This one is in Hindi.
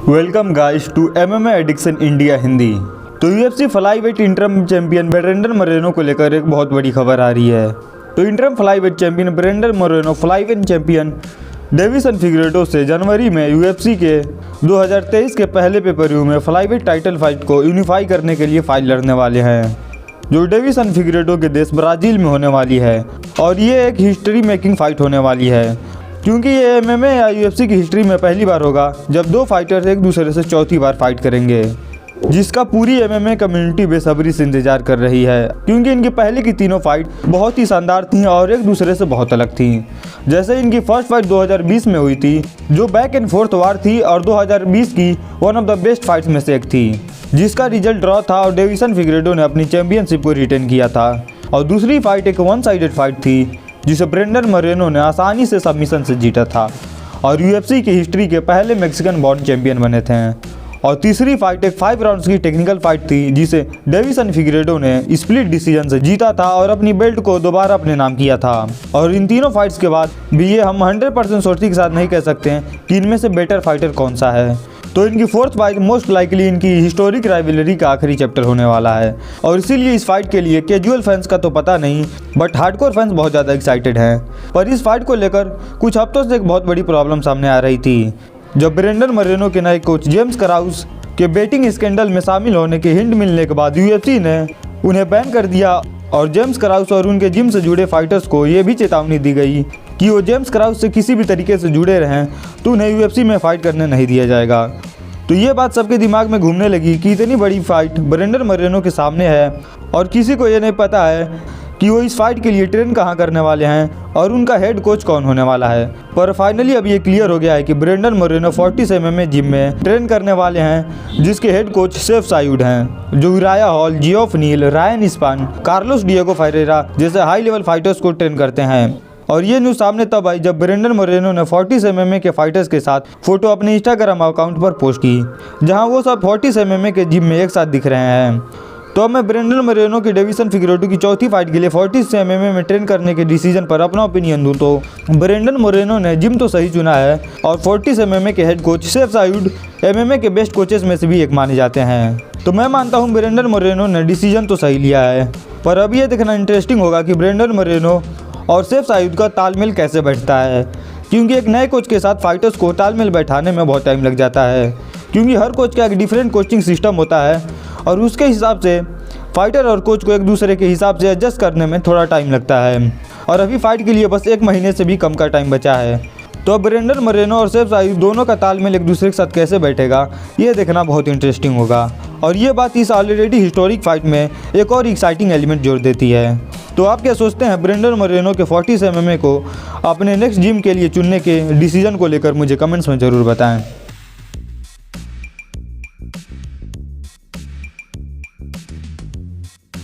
Welcome guys to MMA addiction India Hindi. तो UFC flyweight interim champion Brandon Moreno को लेकर एक बहुत बड़ी खबर आ रही है। तो interim flyweight champion Brandon Moreno flyweight champion Deiveson Figueiredo से जनवरी में यूएफसी के 2023 के पहले पेपर-व्यू में फ्लाईवेट टाइटल फाइट को यूनिफाई करने के लिए फाइट लड़ने वाले हैं, जो डेविसन फिगरेटो के देश ब्राज़ील में होने वाली है। और ये एक हिस्ट्री मेकिंग फाइट होने वाली है, क्योंकि ये एमएमए या यूएफसी की हिस्ट्री में पहली बार होगा जब दो फाइटर्स एक दूसरे से चौथी बार फाइट करेंगे, जिसका पूरी एमएमए कम्युनिटी बेसब्री से इंतजार कर रही है, क्योंकि इनकी पहले की तीनों फाइट बहुत ही शानदार थी और एक दूसरे से बहुत अलग थी। जैसे इनकी फर्स्ट फाइट 2020 में हुई थी, जो बैक एंड फोर्थ वार थी और 2020 की one of the best fights में से एक थी, जिसका रिजल्ट ड्रॉ था और डेविसन फिगरेटो ने अपनी चैंपियनशिप को रिटेन किया था। और दूसरी फाइट एक वन साइडेड फाइट थी, जिसे ब्रेंडन मोरेनो ने आसानी से सबमिशन से जीता था और यूएफसी की हिस्ट्री के पहले मैक्सिकन बॉर्न चैंपियन बने थे। और तीसरी फाइट एक 5 राउंड्स की टेक्निकल फाइट थी, जिसे डेविसन फिगरेटो ने स्प्लिट डिसीजन से जीता था और अपनी बेल्ट को दोबारा अपने नाम किया था। और इन तीनों फाइट्स के बाद भी ये हम 100% श्योरिटी के साथ नहीं कह सकते हैं कि इनमें से बेटर फाइटर कौन सा है। तो इनकी फोर्थ फाइट मोस्ट लाइकली इनकी हिस्टोरिक राइवलरी का आखिरी चैप्टर होने वाला है, और इसीलिए इस फाइट के लिए कैजुअल फैंस का तो पता नहीं, बट हार्डकोर फैंस बहुत ज़्यादा एक्साइटेड हैं। पर इस फाइट को लेकर कुछ हफ्तों से एक बहुत बड़ी प्रॉब्लम सामने आ रही थी, जब ब्रेंडन मोरेनो के नए कोच जेम्स क्राउस के बेटिंग स्कैंडल में शामिल होने के हिंट मिलने के बाद यूएफसी ने उन्हें बैन कर दिया। और जेम्स क्राउस और उनके जिम से जुड़े फाइटर्स को ये भी चेतावनी दी गई कि वो जेम्स क्राउस से किसी भी तरीके से जुड़े रहें तो उन्हें यूएफसी में फाइट करने नहीं दिया जाएगा। तो ये बात सबके दिमाग में घूमने लगी कि इतनी बड़ी फाइट ब्रेंडन मोरेनो के सामने है और किसी को ये नहीं पता है कि वो इस फाइट के लिए ट्रेन कहाँ करने वाले हैं और उनका हेड कोच कौन होने वाला है। पर फाइनली अब ये क्लियर हो गया है कि ब्रेंडन मोरेनो 40 एमएमए जिम में ट्रेन करने वाले हैं, जिसके हेड कोच सेफ साइड हैं, जो Uriah Hall, Geoff Neal, Ryan Spann, Carlos Diego Ferreira जैसे हाई लेवल फाइटर्स को ट्रेन करते हैं। और ये न्यूज़ सामने तब आई जब ब्रेंडन मोरेनो ने 40 एमएमए के फाइटर्स के साथ फोटो अपने इंस्टाग्राम अकाउंट पर पोस्ट की, जहां वो सब 40 एमएमए के जिम में एक साथ दिख रहे हैं। तो अब मैं ब्रेंडन मोरेनो की डेविसन फिगरेटो की चौथी फाइट के लिए 40 एमएमए में ट्रेन करने के डिसीजन पर अपना ओपिनियन दूं तो ब्रेंडन मोरेनो ने जिम तो सही चुना है, और 40 एमएमए के head coach safe side MMA के बेस्ट कोचेस में से भी एक माने जाते हैं। तो मैं मानता हूँ ब्रेंडन मोरेनो ने डिसीजन तो सही लिया है, पर अब ये देखना इंटरेस्टिंग होगा कि ब्रेंडन मोरेनो और सेफ साइड का तालमेल कैसे बैठता है, क्योंकि एक नए कोच के साथ फाइटर्स को तालमेल बैठाने में बहुत टाइम लग जाता है, क्योंकि हर कोच का एक डिफरेंट कोचिंग सिस्टम होता है और उसके हिसाब से फाइटर और कोच को एक दूसरे के हिसाब से एडजस्ट करने में थोड़ा टाइम लगता है। और अभी फाइट के लिए बस 1 महीने से भी कम का टाइम बचा है। तो अब ब्रेंडन मोरेनो और सेफ साइड दोनों का तालमेल एक दूसरे के साथ कैसे बैठेगा, ये देखना बहुत इंटरेस्टिंग होगा। और ये बात इस ऑलरेडी हिस्टोरिक फाइट में एक और एक्साइटिंग एलिमेंट जोड़ देती है। तो आप क्या सोचते हैं ब्रेंडन मोरेनो के 40 एमएमए को अपने नेक्स्ट जिम के लिए चुनने के डिसीजन को लेकर मुझे कमेंट्स में ज़रूर बताएं।